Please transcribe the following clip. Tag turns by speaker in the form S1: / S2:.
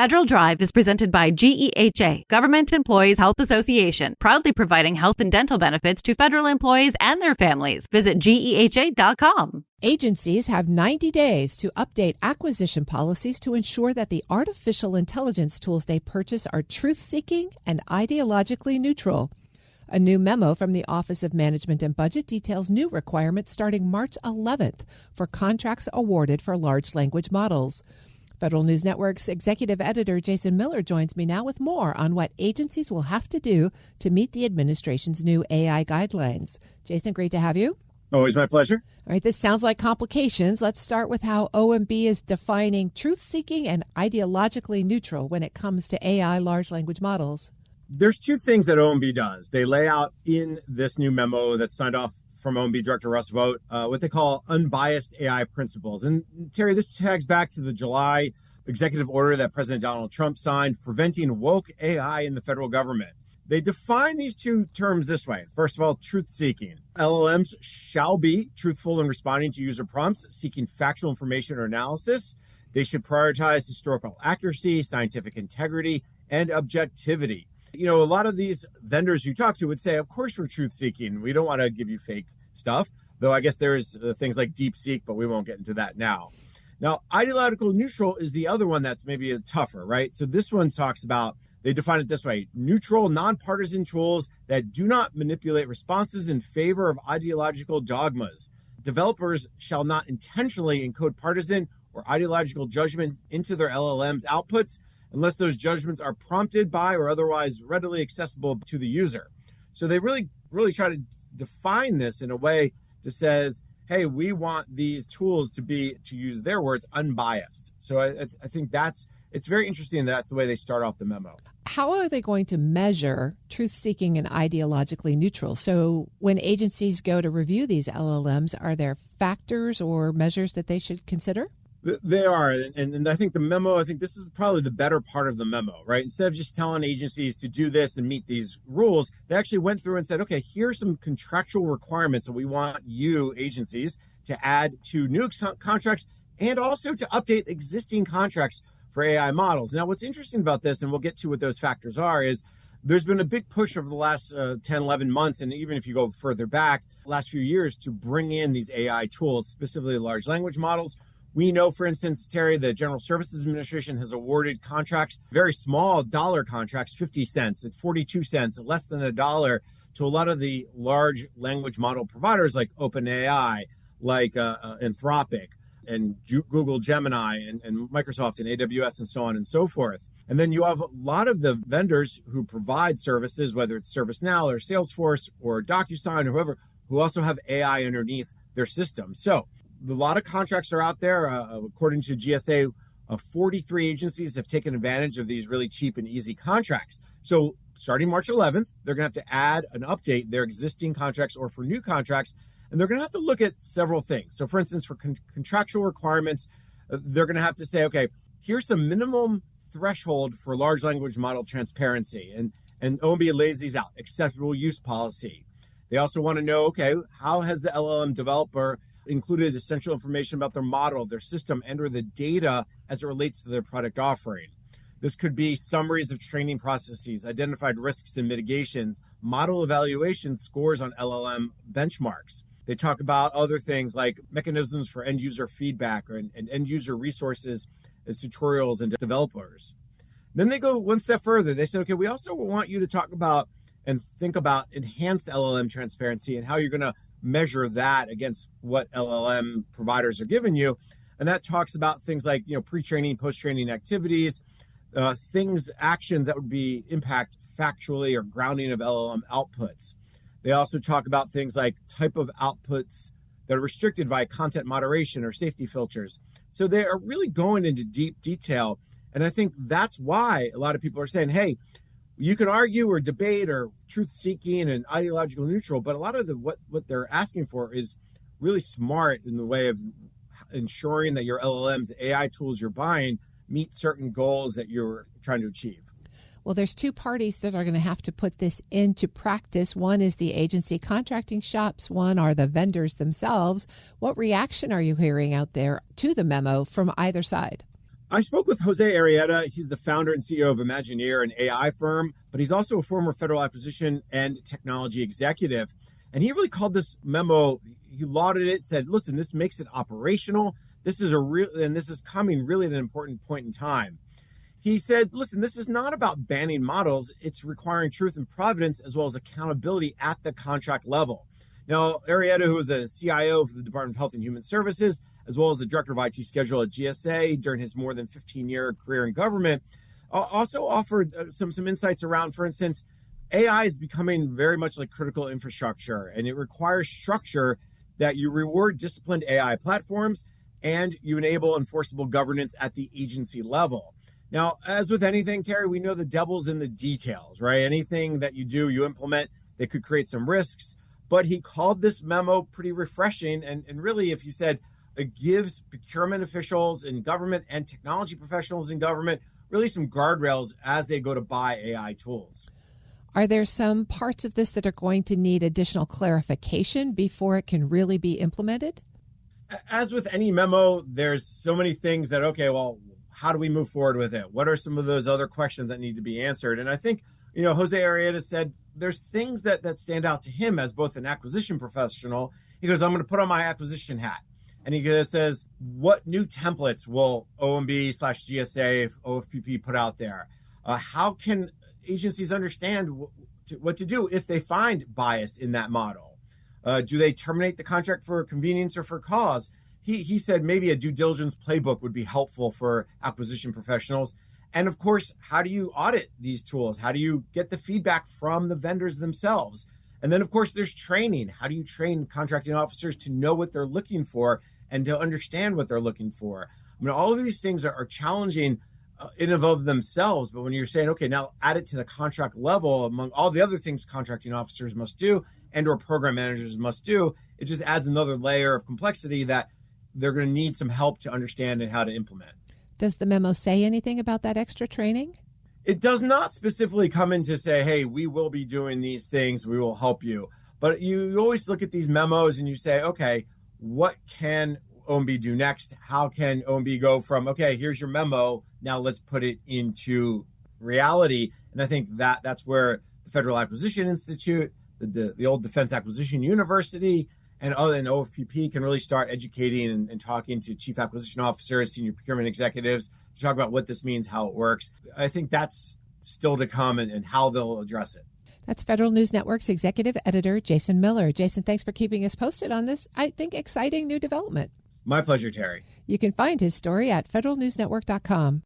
S1: Federal Drive is presented by GEHA, Government Employees Health Association, proudly providing health and dental benefits to federal employees and their families. Visit GEHA.com.
S2: Agencies have 90 days to update acquisition policies to ensure that the artificial intelligence tools they purchase are truth-seeking and ideologically neutral. A new memo from the Office of Management and Budget details new requirements starting March 11th for contracts awarded for large language models. Federal News Network's executive editor Jason Miller joins me now with more on what agencies will have to do to meet the administration's new AI guidelines. Jason, great to have you.
S3: Always my pleasure.
S2: All right, this sounds like complications. Let's start with how OMB is defining truth-seeking and ideologically neutral when it comes to AI large language models.
S3: There's two things that OMB does. They lay out in this new memo that's signed off from OMB Director Russ Vought, what they call unbiased AI principles. And Terry, this tags back to the July executive order that President Donald Trump signed, preventing woke AI in the federal government. They define these two terms this way. First of all, truth-seeking. LLMs shall be truthful in responding to user prompts, seeking factual information or analysis. They should prioritize historical accuracy, scientific integrity, and objectivity. You know, a lot of these vendors you talk to would say, of course, we're truth-seeking. We don't want to give you fake stuff, though I guess there's things like DeepSeek, but we won't get into that now. Now, ideological neutral is the other one that's maybe tougher, right? So this one talks about, they define it this way: neutral, nonpartisan tools that do not manipulate responses in favor of ideological dogmas. Developers shall not intentionally encode partisan or ideological judgments into their LLM's outputs unless those judgments are prompted by or otherwise readily accessible to the user. So they really try to define this in a way that says, hey, we want these tools to be, to use their words, unbiased. So I think it's very interesting that that's the way they start off the memo.
S2: How are they going to measure truth-seeking and ideologically neutral? So when agencies go to review these LLMs, are there factors or measures that they should consider?
S3: They are. And I think the memo, I think this is probably the better part of the memo, right? Instead of just telling agencies to do this and meet these rules, they actually went through and said, okay, here's some contractual requirements that we want you agencies to add to new contracts and also to update existing contracts for AI models. Now, what's interesting about this, and we'll get to what those factors are, is there's been a big push over the last 10, 11 months, and even if you go further back, last few years, to bring in these AI tools, specifically large language models. We know, for instance, Terry, the General Services Administration has awarded contracts, very small dollar contracts, 50 cents, at 42 cents, at less than $1, to a lot of the large language model providers like OpenAI, like Anthropic, and Google Gemini, and Microsoft, and AWS, and so on and so forth. And then you have a lot of the vendors who provide services, whether it's ServiceNow or Salesforce or DocuSign or whoever, who also have AI underneath their system. So a lot of contracts are out there. According to GSA, 43 agencies have taken advantage of these really cheap and easy contracts. So starting March 11th, they're going to have to add and update their existing contracts or for new contracts. And they're going to have to look at several things. So for instance, for contractual requirements, they're going to have to say, okay, here's some minimum threshold for large language model transparency. And OMB lays these out: acceptable use policy. They also want to know, okay, how has the LLM developer included essential information about their model, their system, and or the data as it relates to their product offering. This could be summaries of training processes, identified risks and mitigations, model evaluation scores on LLM benchmarks. They talk about other things like mechanisms for end user feedback and end user resources as tutorials and developers. Then they go one step further. They say, okay, we also want you to talk about and think about enhanced LLM transparency and how you're going to measure that against what LLM providers are giving you. And that talks about things like, pre-training, post-training activities, actions that would be impact factually or grounding of LLM outputs. They also talk about things like type of outputs that are restricted by content moderation or safety filters. So they are really going into deep detail. And I think that's why a lot of people are saying, hey, you can argue or debate or truth-seeking and ideological neutral, but a lot of what they're asking for is really smart in the way of ensuring that your LLMs, AI tools you're buying, meet certain goals that you're trying to achieve.
S2: Well, there's two parties that are going to have to put this into practice. One is the agency contracting shops. One are the vendors themselves. What reaction are you hearing out there to the memo from either side?
S3: I spoke with Jose Arrieta. He's the founder and CEO of Imagineer, an AI firm, but he's also a former federal acquisition and technology executive. And he really called this memo, he lauded it, said, listen, this makes it operational. This is coming really at an important point in time. He said, listen, this is not about banning models. It's requiring truth and providence as well as accountability at the contract level. Now, Arrieta, who was a CIO for the Department of Health and Human Services, as well as the director of IT schedule at GSA during his more than 15-year career in government, also offered some insights around, for instance, AI is becoming very much like critical infrastructure, and it requires structure that you reward disciplined AI platforms and you enable enforceable governance at the agency level. Now, as with anything, Terry, we know the devil's in the details, right? Anything that you do, you implement, that could create some risks. But he called this memo pretty refreshing. And really, if you said it gives procurement officials in government and technology professionals in government really some guardrails as they go to buy AI tools.
S2: Are there some parts of this that are going to need additional clarification before it can really be implemented?
S3: As with any memo, there's so many things that, okay, well, how do we move forward with it? What are some of those other questions that need to be answered? And I think, Jose Arrieta said there's things that stand out to him as both an acquisition professional. He goes, I'm going to put on my acquisition hat. And he says, what new templates will OMB/GSA, OFPP put out there? How can agencies understand what to do if they find bias in that model? Do they terminate the contract for convenience or for cause? He said maybe a due diligence playbook would be helpful for acquisition professionals. And of course, how do you audit these tools? How do you get the feedback from the vendors themselves? And then, of course, there's training. How do you train contracting officers to know what they're looking for and to understand what they're looking for? I mean, all of these things are challenging in and of themselves. But when you're saying, okay, now add it to the contract level among all the other things contracting officers must do and or program managers must do, it just adds another layer of complexity that they're going to need some help to understand and how to implement.
S2: Does the memo say anything about that extra training?
S3: It does not specifically come in to say, hey, we will be doing these things, we will help you. But you always look at these memos and you say, okay, what can OMB do next? How can OMB go from, okay, here's your memo, now let's put it into reality? And I think that's where the Federal Acquisition Institute, the old Defense Acquisition University, and OFPP can really start educating and talking to chief acquisition officers, senior procurement executives to talk about what this means, how it works. I think that's still to come and how they'll address it.
S2: That's Federal News Network's executive editor, Jason Miller. Jason, thanks for keeping us posted on this, I think, exciting new development.
S3: My pleasure, Terry.
S2: You can find his story at federalnewsnetwork.com.